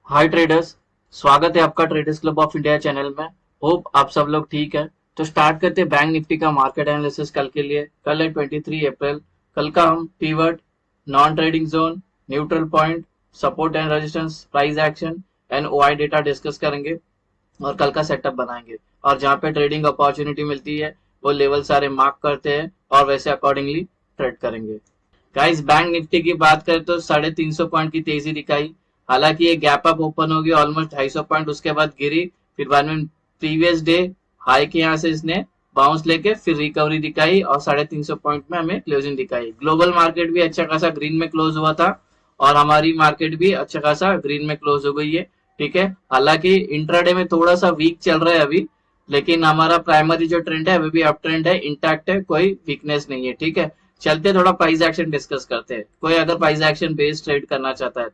हाय traders. स्वागत है आपका traders club of India channel में। होप आप सब लोग ठीक है। तो स्टार्ट करते हैं बैंक निफ्टी का मार्केट एनालिसिस कल के लिए। कल है 23 अप्रैल। कल का हम pivot, non trading zone, neutral point, support and resistance, price action and OI data discuss करेंगे और कल का सेटअप बनाएंगे। और जहाँ पे ट्रेडिंग अपॉर्चुनिटी मिलती है वो लेवल सारे मार्क करते हैं और वैसे अकॉर्डिंगली ट्रेड करेंगे। गाइस, बैंक निफ्टी की बात करें तो 350 पॉइंट की तेजी दिखाई। हालांकि ये गैप अप ओपन होगी ऑलमोस्ट 250 पॉइंट, उसके बाद गिरी। फिर बाद में प्रीवियस डे हाई के यहाँ से इसने बाउंस लेके फिर रिकवरी दिखाई और 350 पॉइंट में हमें क्लोजिंग दिखाई। ग्लोबल मार्केट भी अच्छा खासा ग्रीन में क्लोज हुआ था और हमारी मार्केट भी अच्छा खासा ग्रीन में क्लोज हो गई है। ठीक है, हालांकि इंट्राडे में थोड़ा सा वीक चल रहा है अभी, लेकिन हमारा प्राइमरी जो ट्रेंड है अभी भी अप ट्रेंड है, इंटैक्ट है, कोई वीकनेस नहीं है। ठीक है, चलते थोड़ा प्राइस एक्शन डिस्कस करते हैं। कोई अगर प्राइस एक्शन बेस्ड ट्रेड करना चाहता है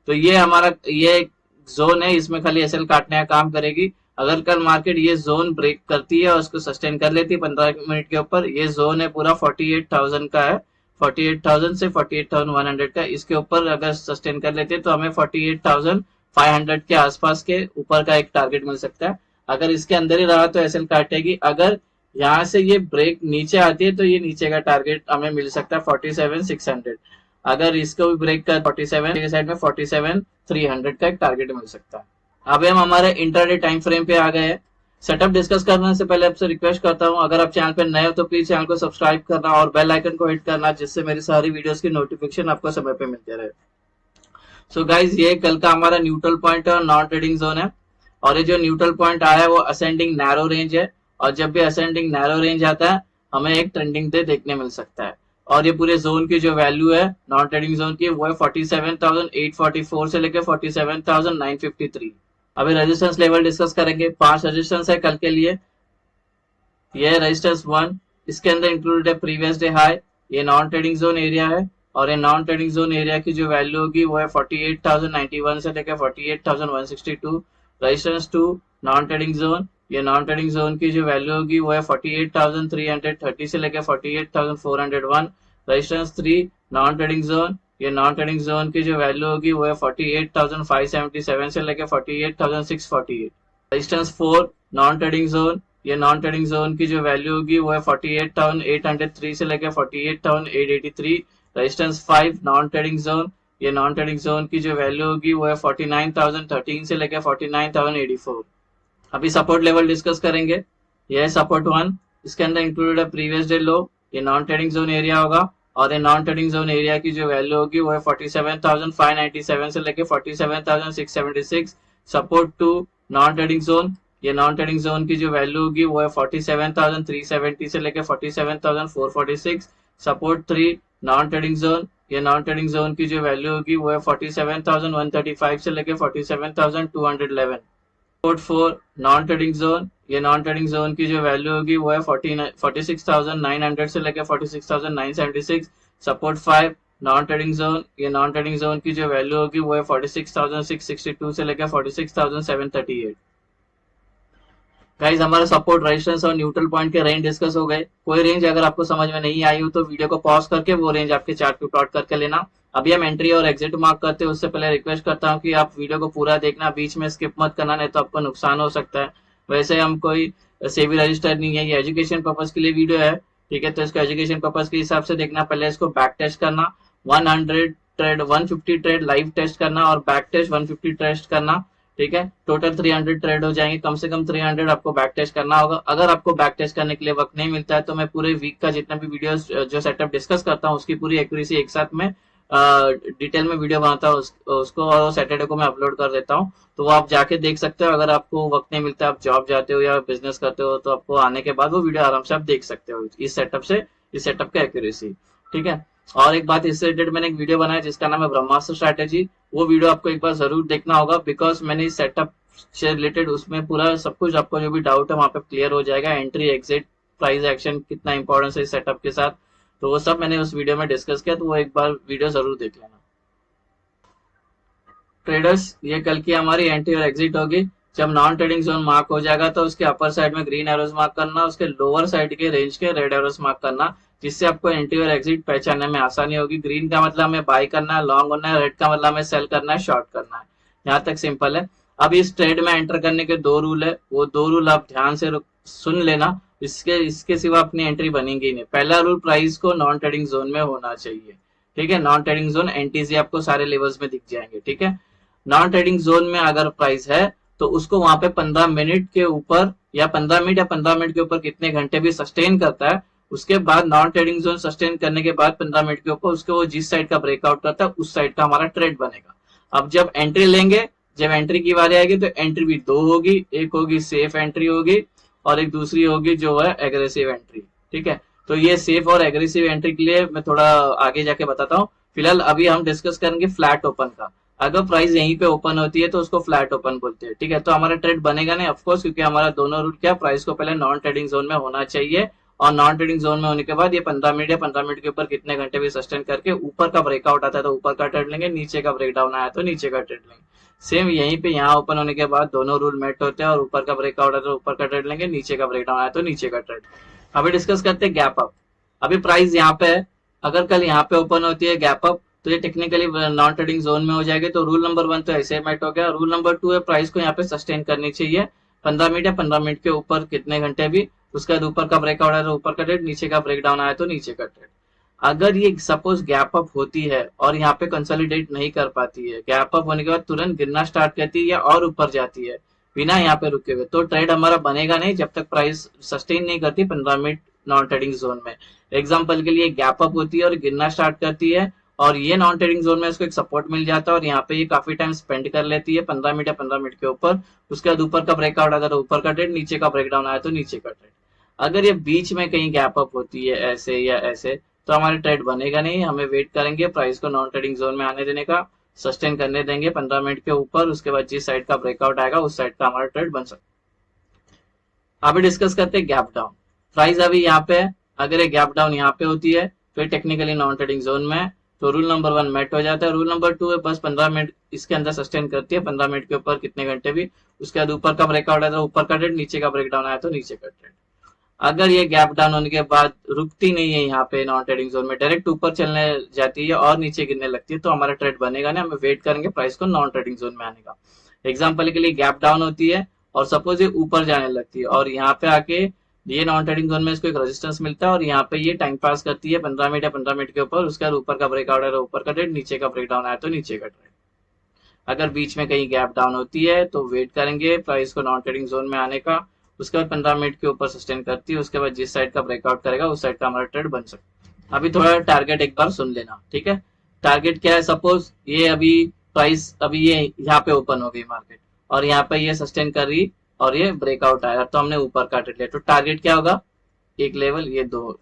तो ये हमारा ये जोन है, इसमें खाली एसएल काटने का काम करेगी। अगर कल मार्केट ये जोन ब्रेक करती है और उसको सस्टेन कर लेती है 15 मिनट के ऊपर, ये जोन है पूरा 48,000 का है। 48,000 से 48,100 का, इसके ऊपर अगर सस्टेन कर लेते हैं तो हमें 48,500 के आसपास के ऊपर का एक टारगेट मिल सकता है। अगर इसके अंदर ही रहा तो एसएल काटेगी। अगर यहाँ से ये ब्रेक नीचे आती है तो ये नीचे का टारगेट हमें मिल सकता है 47,600। अगर इसको भी ब्रेक कर 47 के साइड में 47,300 का एक टारगेट मिल सकता है। अभी हम हमारे इंटरडे टाइम फ्रेम पे आ गए हैं। सेटअप डिस्कस करने से पहले आपसे रिक्वेस्ट करता हूं, अगर आप चैनल पे नए हो तो प्लीज चैनल को सब्सक्राइब करना और बेल आइकन को हिट करना, जिससे मेरी सारी वीडियोस की नोटिफिकेशन आपको समय पे मिलते रहे। सो गाइज, ये कल का हमारा न्यूट्रल पॉइंट और नॉन ट्रेडिंग जोन है। और ये जो न्यूट्रल पॉइंट आया है वो असेंडिंग नैरो रेंज है। और जब भी असेंडिंग नैरो रेंज आता है हमें एक ट्रेंडिंग डे देखने मिल सकता है। और ये पूरे जोन की जो वैल्यू है नॉन ट्रेडिंग जोन की वो है 47,844 से लेकर 47,953। अभी रेजिस्टेंस लेवल डिस्कस करेंगे। 5 रेजिस्टेंस है कल के लिए। ये रेजिस्टेंस 1, इसके अंदर इंक्लूडेड है प्रीवियस डे हाई। ये नॉन ट्रेडिंग जोन एरिया है और ये नॉन ट्रेडिंग जोन एरिया की जो वैल्यू होगी वो है 48,091 से लेकर 48,162। Resistance 2, non trading zone. ये नॉन ट्रेडिंग जोन की जो वैल्यू होगी वो है 48,330 से लेकर 48,401। Resistance 3, non trading zone. ये नॉन ट्रेडिंग जोन की जो वैल्यू होगी वो है 48,577 से लेकर 48,648। Resistance 4, non trading zone. ये नॉन ट्रेडिंग जोन की जो वैल्यू होगी वो है 48,803 से लेकर 48,883। Resistance 5, non trading zone. ये नॉन ट्रेडिंग जोन की जो वैल्यू होगी वो है 49,013 से लेकर 49,084। अभी सपोर्ट लेवल डिस्कस करेंगे। यह है सपोर्ट 1, इसके अंदर इंक्लूडेड है प्रीवियस डे लो। ये नॉन ट्रेडिंग जोन एरिया होगा और ये नॉन ट्रेडिंग जोन एरिया की जो वैल्यू होगी वो है 47,597 से लेकर 47,676। Support 2, non trading zone. ये नॉन ट्रेडिंग जोन की जो वैल्यू होगी वो है 47,370 से लेकर 47,446। Support 3, non trading zone. ये नॉन ट्रेडिंग जोन की जो वैल्यू होगी वो है 47,135 से लेकर 47,211। Support 4, non trading zone. ये नॉन ट्रेडिंग जोन की जो वैल्यू होगी वो है 46,900 से लेकर 46,976। Support 5, non trading zone. ये नॉन ट्रेडिंग जोन की जो वैल्यू होगी वो है 46,662 से लेकर 46,738। गाइज, हमारा सपोर्ट, रेजिस्टेंस और न्यूट्रल पॉइंट के रेंज डिस्कस हो गए। कोई रेंज अगर आपको समझ में नहीं आई हो तो वीडियो को पॉज करके वो रेंज आपके चार्ट पे प्लॉट करके लेना। अभी हम एंट्री और एग्जिट मार्क करते हैं उससे पहले रिक्वेस्ट करता हूँ कि आप वीडियो को पूरा देखना, बीच में स्किप मत करना, नहीं तो आपको नुकसान हो सकता है। वैसे हम कोई सेबी रजिस्टर नहीं है, ये एजुकेशन पर्पज के लिए वीडियो है। ठीक है, तो इसको एजुकेशन पर्पज के हिसाब से देखना। पहले इसको बैक टेस्ट करना, 100 ट्रेड 150 ट्रेड लाइव टेस्ट करना और बैक टेस्ट 150 टेस्ट करना। ठीक है, टोटल 300 ट्रेड हो जाएंगे। कम से कम 300 आपको बैक टेस्ट करना होगा। अगर आपको बैक टेस्ट करने के लिए वक्त नहीं मिलता है तो मैं पूरे वीक का जितना भी वीडियोस जो सेटअप डिस्कस करता हूँ उसकी पूरी एक्यूरेसी एक साथ में डिटेल में वीडियो बनाता हूँ उसको, और सैटरडे को मैं अपलोड कर देता हूँ। तो वो आप जाके देख सकते हो। अगर आपको वक्त नहीं मिलता, आप जॉब जाते हो या बिजनेस करते हो, तो आपको आने के बाद वो वीडियो आराम से आप देख सकते हो इस सेटअप का एक्यूरेसी। ठीक है, और एक बात, इससे रिलेटेड मैंने एक वीडियो बनाया जिसका नाम है ब्रह्मास्त्र स्ट्रैटेजी। वो वीडियो आपको एक बार जरूर देखना होगा, बिकॉज मैंने इस सेटअप से रिलेटेड उसमें पूरा सब कुछ आपको जो भी डाउट है वहां पे क्लियर हो जाएगा। एंट्री, एग्जिट, प्राइस एक्शन कितना इंपॉर्टेंस है इस सेटअप के साथ, तो वो सब मैंने उस वीडियो में डिस्कस किया, तो वो एक बार वीडियो जरूर देख लेना। ट्रेडर्स, ये कल की हमारी एंट्री और एग्जिट होगी। जब नॉन ट्रेडिंग जोन मार्क हो जाएगा तो उसके अपर साइड में ग्रीन एरोज मार्क करना, उसके लोअर साइड के रेंज के रेड एरोज मार्क करना, जिससे आपको एंट्री और एग्जिट पहचानने में आसानी होगी। ग्रीन का मतलब हमें बाय करना है, लॉन्ग होना है, रेड का मतलब हमें सेल करना है, शॉर्ट करना है। यहाँ तक सिंपल है। अब इस ट्रेड में एंटर करने के 2 रूल है, वो 2 रूल आप ध्यान से सुन लेना, इसके इसके सिवा अपनी एंट्री बनेगी ही नहीं। पहला रूल, प्राइस को नॉन ट्रेडिंग जोन में होना चाहिए, ठीक है। नॉन ट्रेडिंग जोन एनटीसी आपको सारे लेवल्स में दिख जाएंगे, ठीक है। नॉन ट्रेडिंग जोन में अगर प्राइस है तो उसको वहां पे 15 मिनट के ऊपर या 15 मिनट के ऊपर कितने घंटे भी सस्टेन करता है, उसके बाद नॉन ट्रेडिंग जोन सस्टेन करने के बाद 15 मिनट के ऊपर उसके वो जिस साइड का ब्रेकआउट करता है उस साइड का हमारा ट्रेड बनेगा। अब जब एंट्री लेंगे, जब एंट्री की बारी आएगी तो एंट्री भी 2 होगी, एक होगी सेफ एंट्री होगी और एक दूसरी होगी जो है एग्रेसिव एंट्री, ठीक है। तो ये सेफ और एग्रेसिव एंट्री के लिए मैं थोड़ा आगे जाके बताता हूँ। फिलहाल अभी हम डिस्कस करेंगे फ्लैट ओपन का। अगर प्राइस यहीं पे ओपन होती है तो उसको फ्लैट ओपन बोलते हैं, ठीक है। तो हमारा ट्रेड बनेगा नहीं ऑफकोर्स, क्योंकि हमारा दोनों रूट क्या, प्राइस को पहले नॉन ट्रेडिंग जोन में होना चाहिए और नॉन ट्रेडिंग जोन में होने के बाद ये 15 मिनट या 15 मिनट के ऊपर कितने घंटे भी सस्टेन करके ऊपर का ब्रेकआउट आता है तो ऊपर का ट्रेड लेंगे, नीचे का ब्रेकडाउन आया तो नीचे का ट्रेड लेंगे। सेम यहीं पे यहाँ ओपन होने के बाद दोनों रूल मेट होते हैं और ऊपर का ब्रेकआउट है तो ऊपर का ट्रेड लेंगे, नीचे का ब्रेकडाउन आया तो नीचे का ट्रेड। अभी डिस्कस करते हैं गैप अप। अभी प्राइस यहाँ पे है, अगर कल यहाँ पे ओपन होती है गैप अप तो ये टेक्निकली नॉन ट्रेडिंग जोन में हो जाएगी। तो रूल नंबर 1 तो ऐसे मेट हो गया। रूल नंबर 2 है प्राइस को यहाँ पे सस्टेन करनी चाहिए 15 मिनट या 15 मिनट के ऊपर कितने घंटे भी, उसके बाद ऊपर का ब्रेकआउट है तो ऊपर का ट्रेड, नीचे का ब्रेकडाउन आया तो नीचे का ट्रेड। अगर ये सपोज गैप अप होती है और यहाँ पे कंसोलिडेट नहीं कर पाती है, गैप अप होने के बाद तुरंत गिरना स्टार्ट करती है या और ऊपर जाती है बिना यहाँ पे रुके हुए, तो ट्रेड हमारा बनेगा नहीं जब तक प्राइस सस्टेन नहीं करती 15 मिनट नॉन ट्रेडिंग जोन में। एग्जाम्पल के लिए गैप अप होती है और गिरना स्टार्ट करती है और ये नॉन ट्रेडिंग जोन में इसको एक सपोर्ट मिल जाता है और यहाँ पे ये काफी टाइम स्पेंड कर लेती है 15 मिनट या 15 मिनट के ऊपर। उसके बाद ऊपर का ब्रेकआउट अगर ऊपर का ट्रेड, नीचे का ब्रेकडाउन आया तो नीचे का ट्रेड। अगर ये बीच में कहीं गैप अप होती है ऐसे या ऐसे तो हमारे ट्रेड बनेगा नहीं, हमें वेट करेंगे प्राइस को नॉन ट्रेडिंग जोन में आने देने का, सस्टेन करने देंगे 15 मिनट के ऊपर, उसके बाद जिस साइड का ब्रेकआउट आएगा उस साइड का हमारा ट्रेड बन सकता है। अभी डिस्कस करते हैं गैप डाउन। प्राइस अभी यहाँ पे है, अगर ये गैप डाउन यहाँ पे होती है फिर टेक्निकली नॉन ट्रेडिंग जोन में तो रूल नंबर 1 मेट हो जाता है। रूल नंबर 2 है बस 15 मिनट इसके अंदर सस्टेन करती है 15 मिनट के ऊपर कितने घंटे भी, उसके बाद ऊपर का ब्रेकआउट आया तो ऊपर का ट्रेड, नीचे का ब्रेकडाउन आया तो नीचे का ट्रेड। अगर ये गैप डाउन होने के बाद रुकती नहीं है यहाँ पे नॉन ट्रेडिंग जोन में, डायरेक्ट ऊपर चलने जाती है और नीचे गिरने लगती है तो हमारा ट्रेड बनेगा नहीं, हमें वेट करेंगे प्राइस को नॉन ट्रेडिंग जोन में आने का। एग्जाम्पल के लिए गैप डाउन होती है और सपोज ये ऊपर जाने लगती है और यहाँ पे आके ये नॉन ट्रेडिंग जोन में इसको एक रेजिस्टेंस मिलता है और यहाँ पे ये टाइम पास करती है 15 मिनट या 15 मिनट के ऊपर, उसके बाद ऊपर का ब्रेकआउट है तो ऊपर का ट्रेड, नीचे का ब्रेकडाउन आया तो नीचे का ट्रेड। अगर बीच में कहीं गैप डाउन होती है तो वेट करेंगे प्राइस को नॉन ट्रेडिंग जोन में आने का, उसके बाद 15 मिनट के ऊपर सस्टेन करती है, उसके बाद जिस साइड का ब्रेकआउट करेगा उस साइड का हमारा ट्रेड बन सकता है। अभी थोड़ा टारगेट एक बार सुन लेना, ठीक है। टारगेट क्या है, सपोज ये अभी प्राइस अभी ये यहाँ पे ओपन हो गई मार्केट और यहाँ पे ये सस्टेन कर रही और ये ब्रेकआउट आया तो हमने ऊपर का ट्रेड लिया, तो टारगेट क्या होगा, एक लेवल ये 2।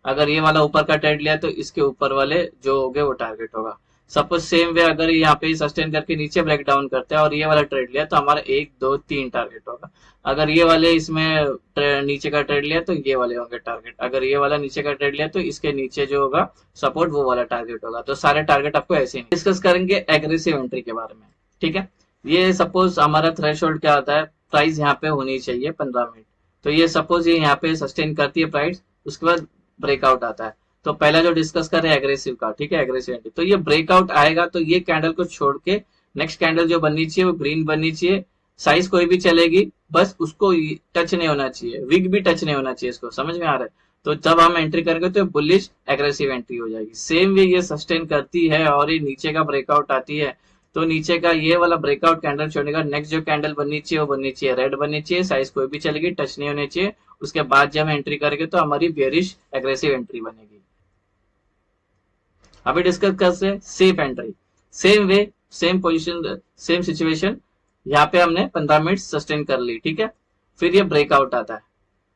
अगर ये वाला ऊपर का ट्रेड लिया तो इसके ऊपर वाले जो होंगे वो टारगेट होगा। सपोज सेम वे अगर यहाँ पे सस्टेन करके नीचे ब्रेक डाउन करते हैं और ये वाला ट्रेड लिया तो हमारा 1 2 3 टारगेट होगा। अगर ये वाले इसमें नीचे का ट्रेड लिया तो ये वाले होंगे टारगेट, अगर ये वाला नीचे का ट्रेड लिया तो इसके नीचे जो होगा सपोर्ट वो वाला टारगेट होगा। तो सारे टारगेट आपको ऐसे ही डिस्कस करेंगे एग्रेसिव एंट्री के बारे में, ठीक है। ये सपोज हमारा थ्रेशोल्ड क्या होता है, प्राइस यहाँ पे होनी चाहिए 15 मिनट, तो ये सपोज ये यहाँ पे सस्टेन करती है प्राइस, उसके बाद ब्रेकआउट आता है। तो पहला जो डिस्कस कर रहे हैं एग्रेसिव का, ठीक है, एग्रेसिव एंट्री। तो ये ब्रेकआउट आएगा तो ये कैंडल को छोड़ के नेक्स्ट कैंडल जो बननी चाहिए वो ग्रीन बननी चाहिए, साइज कोई भी चलेगी, बस उसको टच नहीं होना चाहिए, विग भी टच नहीं होना चाहिए, इसको समझ में आ रहा है। तो जब हम एंट्री करेंगे तो बुलिश एग्रेसिव एंट्री हो जाएगी। सेम वे ये सस्टेन करती है और ये नीचे का ब्रेकआउट आती है तो नीचे का ये वाला ब्रेकआउट कैंडल छोड़ने का नेक्स्ट जो कैंडल बननी चाहिए वो बननी चाहिए रेड बननी चाहिए, साइज कोई भी चलेगी, टच नहीं होनी चाहिए। उसके बाद जब हम एंट्री करेंगे तो हमारी बेरिश एग्रेसिव एंट्री बनेगी। अभी डिस्कस करते हैं safe entry. Same way, same position, same situation, यहाँ पे हमने 15 मिनट सस्टेन कर ली, ठीक है। फिर ये ब्रेकआउट आता है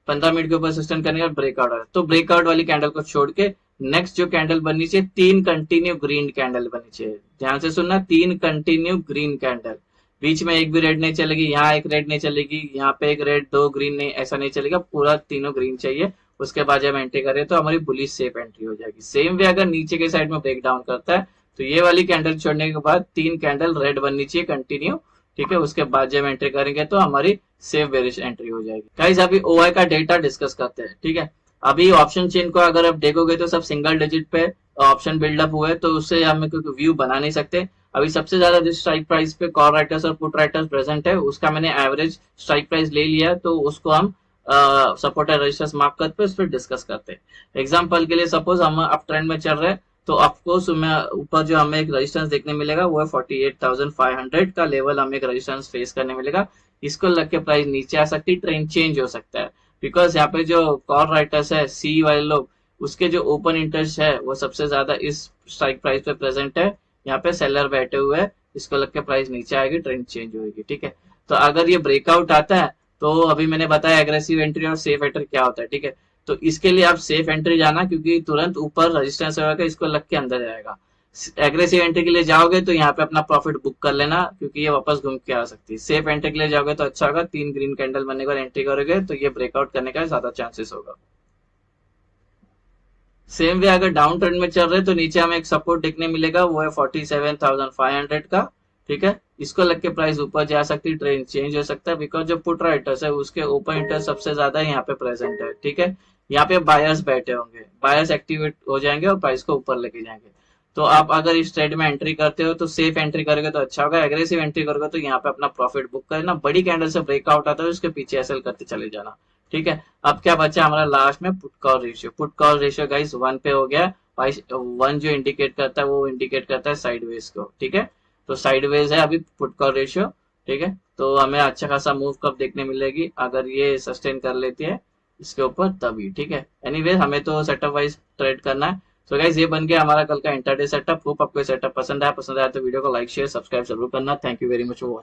15 मिनट के ऊपर सस्टेन करने का ब्रेकआउट आता है, तो ब्रेकआउट वाली कैंडल को छोड़ के नेक्स्ट जो कैंडल बननी चाहिए 3 कंटिन्यू ग्रीन कैंडल बननी चाहिए। ध्यान से सुनना, 3 कंटिन्यू ग्रीन कैंडल, बीच में एक भी रेड नहीं चलेगी, यहाँ एक रेड नहीं चलेगी, यहाँ पे एक रेड 2 ग्रीन नहीं, ऐसा नहीं चलेगा, पूरा तीनों ग्रीन चाहिए। उसके बाद जब एंट्री करें तो हमारी बुलिश सेफ एंट्री हो जाएगी। सेम वे अगर नीचे के साइड में ब्रेक डाउन करता है तो ये वाली कैंडल छोड़ने के बाद 3 कैंडल रेड बननी चाहिए कंटिन्यू, ठीक है। उसके बाद जब एंट्री करेंगे तो हमारी सेफ बेरिश एंट्री हो जाएगी। गाइस अभी ओआई का डेटा डिस्कस करते हैं, ठीक है। अभी ऑप्शन चेन को अगर आप देखोगे तो सब सिंगल डिजिट पे ऑप्शन बिल्डअप हुए तो उससे हम व्यू बना नहीं सकते। अभी सबसे ज्यादा जिस स्ट्राइक प्राइस पे कॉल राइटर्स और पुट राइटर्स प्रेजेंट है उसका मैंने एवरेज स्ट्राइक प्राइस ले लिया, तो उसको हम सपोर्ट एंड रेजिस्टेंस मार्क करते हैं, उस पर डिस्कस करते हैं। एग्जांपल के लिए सपोज हम अप ट्रेंड में चल रहे हैं, तो ऑफकोर्स ऊपर जो हमें एक रेजिस्टेंस देखने मिलेगा वो है 48,500 का लेवल, हमें एक रेजिस्टेंस फेस करने मिलेगा। इसको लग के प्राइस नीचे आ सकती है, ट्रेंड चेंज हो सकता है, बिकॉज यहाँ पे जो कॉल राइटर्स है सी वाले लोग, उसके जो ओपन इंटरेस्ट है वो सबसे ज्यादा इस स्ट्राइक प्राइस पे प्रेजेंट है। यहाँ पे सेलर बैठे हुए हैं, इसको लग के प्राइस नीचे आएगी, ट्रेंड चेंज होगी, ठीक है। तो अगर ये ब्रेकआउट आता है, तो अभी मैंने बताया एग्रेसिव एंट्री और सेफ एंट्री क्या होता है, ठीक है। तो इसके लिए आप सेफ एंट्री जाना, क्योंकि तुरंत ऊपर रेजिस्टेंस होगा, इसको लग के अंदर जाएगा। एग्रेसिव एंट्री के लिए जाओगे तो यहाँ पे अपना प्रॉफिट बुक कर लेना, क्योंकि ये वापस घूम के आ सकती है। सेफ एंट्री के लिए जाओगे तो अच्छा होगा, 3 ग्रीन कैंडल बनने के बाद एंट्री करोगे तो ये ब्रेकआउट करने का ज्यादा चांसेस होगा। सेम वे अगर डाउन ट्रेंड में चल रहे तो नीचे हमें एक सपोर्ट देखने मिलेगा, वो है 47,500 का, ठीक है। इसको लग के प्राइस ऊपर जा सकती है, ट्रेंड चेंज हो सकता है, बिकॉज जो पुट राइटर्स है उसके ओपन इंटरेस्ट सबसे ज्यादा यहाँ पे प्रेजेंट है, ठीक है। यहाँ पे बायर्स बैठे होंगे, बायर्स एक्टिवेट हो जाएंगे और प्राइस को ऊपर लेके जाएंगे। तो आप अगर इस ट्रेड में एंट्री करते हो तो सेफ एंट्री करोगे तो अच्छा होगा, एग्रेसिव एंट्री करोगे तो यहाँ पे अपना प्रॉफिट बुक करना, बड़ी कैंडल से ब्रेकआउट आता है उसके पीछे एसएल करते चले जाना, ठीक है। अब क्या बचा हमारा लास्ट में put call ratio. Put call ratio guys 1 पे हो गया। 1 जो इंडिकेट करता है वो इंडिकेट करता है साइडवेज को, ठीक है। तो साइडवेज है अभी पुट कॉल रेशियो, ठीक है। तो हमें अच्छा खासा मूव कब देखने मिलेगी, अगर ये सस्टेन कर लेती है इसके ऊपर तभी, ठीक है। एनीवे हमें तो सेटअप वाइज ट्रेड करना है। सो गाइस ये बन गया हमारा कल का इंटरडे सेटअप। होप आपको सेटअप पसंद आया तो वीडियो को लाइक शेयर सब्सक्राइब जरूर करना। Thank you very much for watching.